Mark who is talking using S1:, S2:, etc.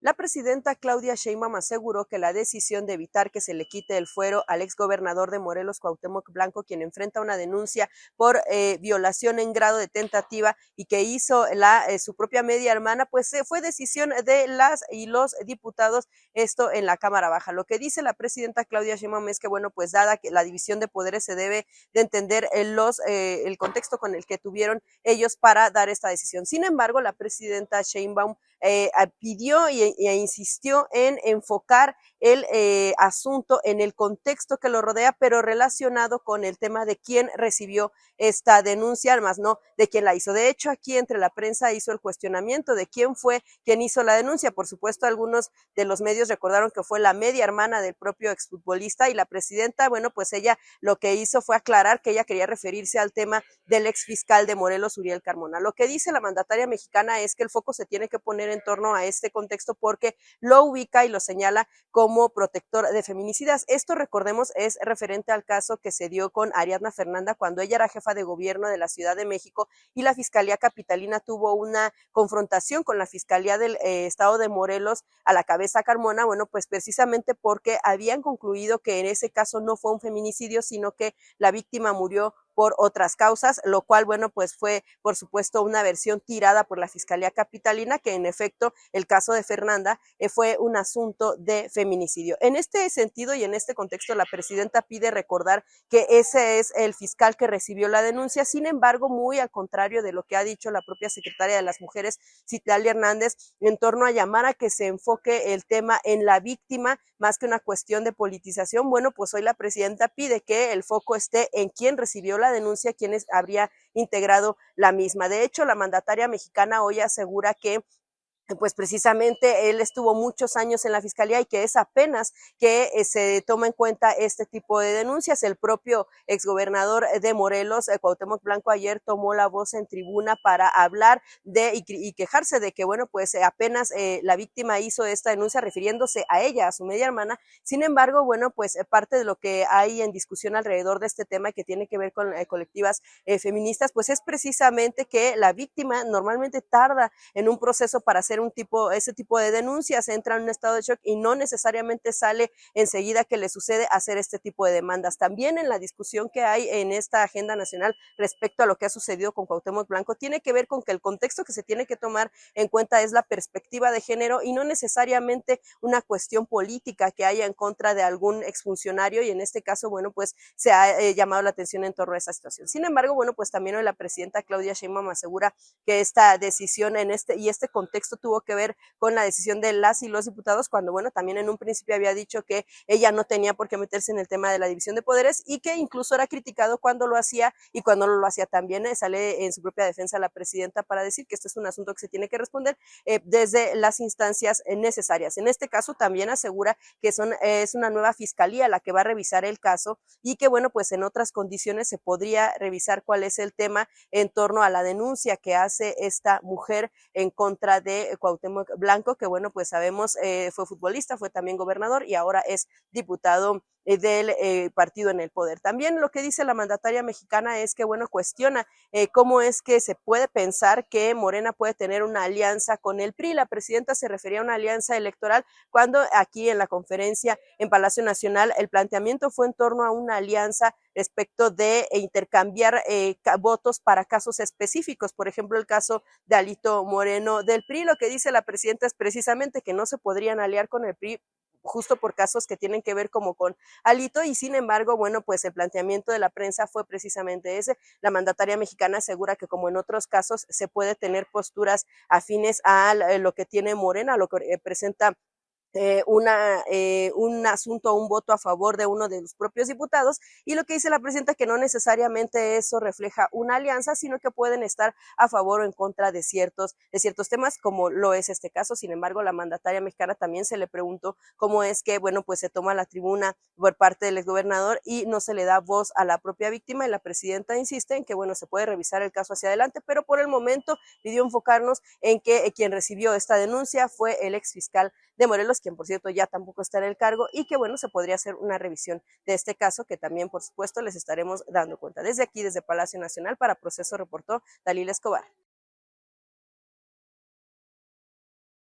S1: La presidenta Claudia Sheinbaum aseguró que la decisión de evitar que se le quite el fuero al exgobernador de Morelos, Cuauhtémoc Blanco, quien enfrenta una denuncia por violación en grado de tentativa y que hizo su propia media hermana, pues fue decisión de las y los diputados, esto en la Cámara Baja. Lo que dice la presidenta Claudia Sheinbaum es que, bueno, pues dada que la división de poderes se debe de entender el contexto con el que tuvieron ellos para dar esta decisión. Sin embargo, la presidenta Sheinbaum pidió e insistió en enfocar el asunto en el contexto que lo rodea, pero relacionado con el tema de quién recibió esta denuncia, más no de quién la hizo. De hecho, aquí entre la prensa hizo el cuestionamiento de quién fue quien hizo la denuncia. Por supuesto, algunos de los medios recordaron que fue la media hermana del propio exfutbolista y la presidenta, bueno, pues ella lo que hizo fue aclarar que ella quería referirse al tema del exfiscal de Morelos, Uriel Carmona. Lo que dice la mandataria mexicana es que el foco se tiene que poner en torno a este contexto porque lo ubica y lo señala como protector de feminicidas. Esto, recordemos, es referente al caso que se dio con Ariadna Fernanda cuando ella era jefa de gobierno de la Ciudad de México y la Fiscalía Capitalina tuvo una confrontación con la Fiscalía del Estado de Morelos a la cabeza Carmona, bueno, pues precisamente porque habían concluido que en ese caso no fue un feminicidio, sino que la víctima murió por otras causas, lo cual, bueno, pues fue, por supuesto, una versión tirada por la Fiscalía Capitalina, que en efecto el caso de Fernanda fue un asunto de feminicidio. En este sentido y en este contexto, la presidenta pide recordar que ese es el fiscal que recibió la denuncia, sin embargo, muy al contrario de lo que ha dicho la propia secretaria de las Mujeres, Citlali Hernández, en torno a llamar a que se enfoque el tema en la víctima, más que una cuestión de politización. Bueno, pues hoy la presidenta pide que el foco esté en quién recibió la denuncia, quién habría integrado la misma. De hecho, la mandataria mexicana hoy asegura que pues precisamente él estuvo muchos años en la fiscalía y que es apenas que se toma en cuenta este tipo de denuncias. El propio exgobernador de Morelos, Cuauhtémoc Blanco, ayer tomó la voz en tribuna para hablar y quejarse de que, bueno, pues apenas la víctima hizo esta denuncia refiriéndose a ella, a su media hermana. Sin embargo, bueno, pues parte de lo que hay en discusión alrededor de este tema que tiene que ver con colectivas feministas, pues es precisamente que la víctima normalmente tarda en un proceso para hacer ese tipo de denuncias, entra en un estado de shock y no necesariamente sale enseguida que le sucede hacer este tipo de demandas. También en la discusión que hay en esta agenda nacional respecto a lo que ha sucedido con Cuauhtémoc Blanco, tiene que ver con que el contexto que se tiene que tomar en cuenta es la perspectiva de género y no necesariamente una cuestión política que haya en contra de algún exfuncionario, y en este caso, bueno, pues se ha llamado la atención en torno a esa situación. Sin embargo, bueno, pues también hoy la presidenta Claudia Sheinbaum asegura que esta decisión este contexto tuvo que ver con la decisión de las y los diputados, cuando, bueno, también en un principio había dicho que ella no tenía por qué meterse en el tema de la división de poderes y que incluso era criticado cuando lo hacía y cuando no lo hacía también. Sale en su propia defensa la presidenta para decir que este es un asunto que se tiene que responder desde las instancias necesarias. En este caso también asegura que es una nueva fiscalía la que va a revisar el caso y que, bueno, pues en otras condiciones se podría revisar cuál es el tema en torno a la denuncia que hace esta mujer en contra de Cuauhtémoc Blanco, que, bueno, pues sabemos fue futbolista, fue también gobernador y ahora es diputado del partido en el poder. También lo que dice la mandataria mexicana es que, bueno, cuestiona cómo es que se puede pensar que Morena puede tener una alianza con el PRI. La presidenta se refería a una alianza electoral cuando aquí en la conferencia en Palacio Nacional el planteamiento fue en torno a una alianza respecto de intercambiar votos para casos específicos, por ejemplo, el caso de Alito Moreno del PRI. Lo que dice la presidenta es precisamente que no se podrían aliar con el PRI justo por casos que tienen que ver como con Alito, y sin embargo, bueno, pues el planteamiento de la prensa fue precisamente ese. La mandataria mexicana asegura que como en otros casos se puede tener posturas afines a lo que tiene Morena, lo que presenta un asunto, un voto a favor de uno de los propios diputados, y lo que dice la presidenta que no necesariamente eso refleja una alianza, sino que pueden estar a favor o en contra de ciertos temas, como lo es este caso. Sin embargo, la mandataria mexicana también se le preguntó cómo es que, bueno, pues se toma la tribuna por parte del exgobernador y no se le da voz a la propia víctima, y la presidenta insiste en que, bueno, se puede revisar el caso hacia adelante, pero por el momento pidió enfocarnos en que quien recibió esta denuncia fue el exfiscal de Morelos, quien por cierto ya tampoco está en el cargo, y que, bueno, se podría hacer una revisión de este caso que también, por supuesto, les estaremos dando cuenta. Desde aquí, desde Palacio Nacional, para Proceso, reportó Dalila Escobar.